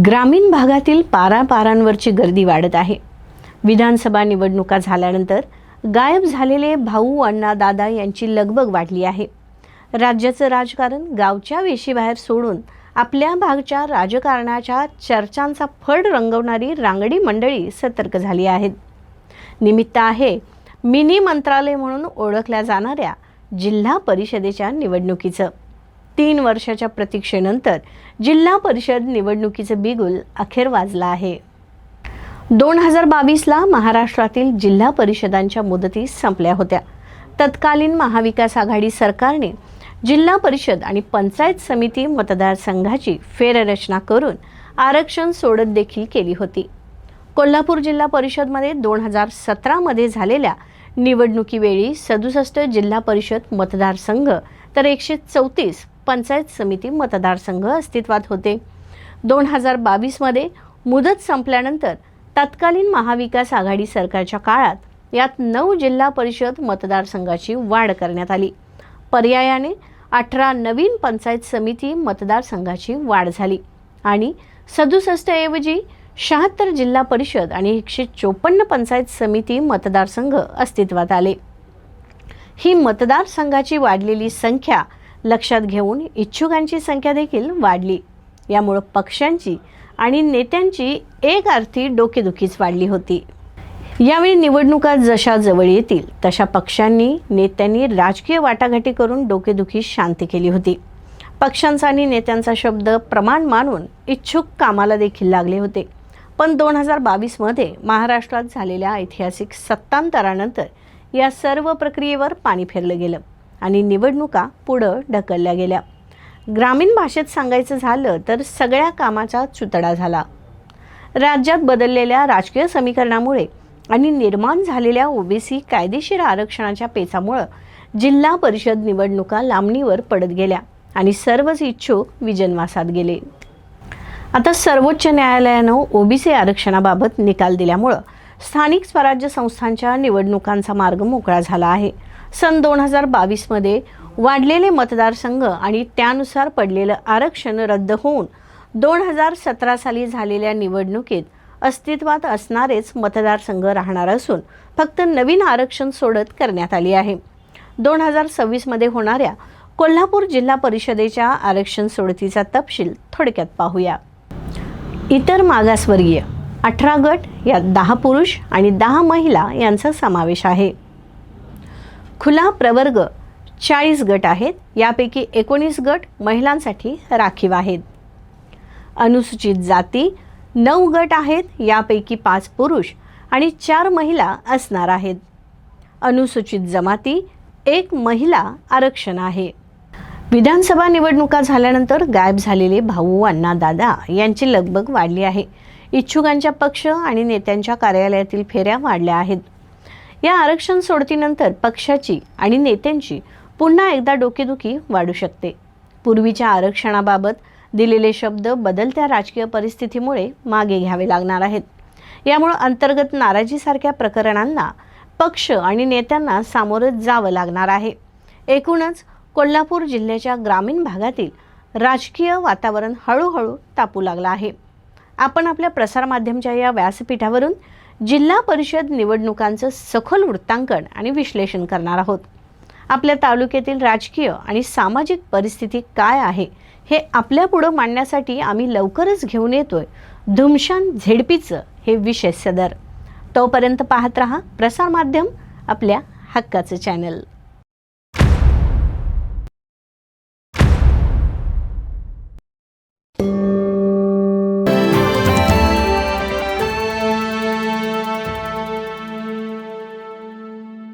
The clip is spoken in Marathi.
ग्रामीण भागातील पारांवरची गर्दी वाढत आहे। विधानसभा निवडणुका झाल्यानंतर गायब झालेले भाऊ अण्णा दादा यांची लगबग वाढली आहे। राज्याचं राजकारण गावच्या वेशीबाहेर सोडून आपल्या भागच्या राजकारणाच्या चर्चांचा फड रंगवणारी रांगडी मंडळी सतर्क झाली आहेत। निमित्त आहे मिनी मंत्रालय म्हणून ओळखल्या जाणाऱ्या जिल्हा परिषदेच्या निवडणुकीचं। 3 वर्षाच्या प्रतीक्षेनंतर जिल्हा परिषद निवडणुकीचं बिगुल अखेर वाजलं आहे। 2022ला महाराष्ट्रातील जिल्हा परिषदांच्या मुदती संपल्या होत्या। तत्कालीन महाविकास आघाडी सरकारने जिल्हा परिषद आणि पंचायत समिती मतदारसंघाची फेररचना करून आरक्षण सोडत देखील केली होती। कोल्हापूर जिल्हा परिषदमध्ये 2017 मध्ये झालेल्या निवडणुकीवेळी 67 जिल्हा परिषद मतदारसंघ तर 134 पंचायत समिती मतदारसंघ अस्तित्वात होते। 2022 मध्ये मुदत संपल्यानंतर तत्कालीन महाविकास आघाडी सरकारच्या काळात यात 9 जिल्हा परिषद मतदारसंघाची वाढ करण्यात आली। पर्यायाने 18 नवीन पंचायत समिती मतदारसंघाची वाढ झाली आणि 67 ऐवजी 76 जिल्हा परिषद आणि 154 पंचायत समिती मतदारसंघ अस्तित्वात आले। ही मतदारसंघाची वाढलेली संख्या लक्षात घेऊन इच्छुकांची संख्या देखील वाढली। यामुळे पक्षांची आणि नेत्यांची एक अर्थी डोकेदुखीच वाढली होती। यावेळी निवडणुका जशा जवळ येतील तशा पक्षांनी नेत्यांनी राजकीय वाटाघाटी करून डोकेदुखी शांत केली होती। पक्षांचा आणि नेत्यांचा शब्द प्रमाण मानून इच्छुक कामाला देखील लागले होते। पण 2022 मध्ये महाराष्ट्रात झालेल्या ऐतिहासिक सत्तांतरानंतर या सर्व प्रक्रियेवर पाणी फेरलं गेलं आणि निवडणुका पुढे ढकलल्या गेल्या। ग्रामीण भाषेत सांगायचं झालं तर सगळ्या कामाचा चुतडा झाला। राज्यात बदललेल्या राजकीय समीकरणामुळे आणि निर्माण झालेल्या ओबीसी कायदेशीर आरक्षणाच्या पेचामुळे जिल्हा परिषद निवडणुका लांबणीवर पडत गेल्या आणि सर्वच इच्छुक विजनवासात गेले। आता सर्वोच्च न्यायालयानं ओबीसी आरक्षणाबाबत निकाल दिल्यामुळे स्थानिक स्वराज्य संस्थांच्या निवडणुकांचा मार्ग मोकळा झाला आहे। सन 2022 मध्ये वाढलेले मतदारसंघ आणि त्यानुसार पडलेलं आरक्षण रद्द होऊन 2017 साली झालेल्या निवडणुकीत अस्तित्वात असणारेच मतदारसंघ राहणार असून फक्त नवीन आरक्षण सोडत करण्यात आली आहे। 2026 मध्ये होणाऱ्या कोल्हापूर जिल्हा परिषदेच्या आरक्षण सोडतीचा तपशील थोडक्यात पाहूया। इतर मागासवर्गीय 18 गट यात 10 पुरुष आणि 10 महिला यांचा समावेश आहे। खुला प्रवर्ग 40 गट आहेत, यापैकी 19 गट महिलांसाठी राखीव आहेत। अनुसूचित जाती 9 गट आहेत, यापैकी 5 पुरुष आणि 4 महिला असणार आहेत। अनुसूचित जमाती 1 महिला आरक्षण आहे। विधानसभा निवडणुका झाल्यानंतर गायब झालेले भाऊ अण्णा दादा यांची लगबग वाढली आहे। इच्छुकांच्या पक्ष आणि नेत्यांच्या कार्यालयातील फेऱ्या वाढल्या आहेत। या आरक्षण सोडतीनंतर पक्षाची आणि नेत्यांची पुन्हा एकदा डोकेदुखी वाढू शकते। पूर्वीच्या आरक्षणाबाबत दिलेले शब्द बदलत्या राजकीय परिस्थितीमुळे मागे घ्यावे लागणार आहेत। यामुळे अंतर्गत नाराजीसारख्या प्रकरणांना पक्ष आणि नेत्यांना सामोरं जावं लागणार आहे। एकूणच कोल्हापूर जिल्ह्याच्या ग्रामीण भागातील राजकीय वातावरण हळूहळू तापू लागलं आहे। आपण आपल्या प्रसारमाध्यमाच्या या व्यासपीठावरून जिल्हा परिषद निवडणुकांचं सखोल वृत्तांकन आणि विश्लेषण करणार आहोत। आपल्या तालुक्यातील राजकीय आणि सामाजिक परिस्थिती काय आहे हे आपल्या पुढे मांडण्यासाठी आम्ही लवकरच घेऊन येतोय धुमशान झेडपीचं हे विशेष सदर। तोपर्यंत पाहत रहा प्रसार माध्यम, आपल्या हक्काचं चॅनल।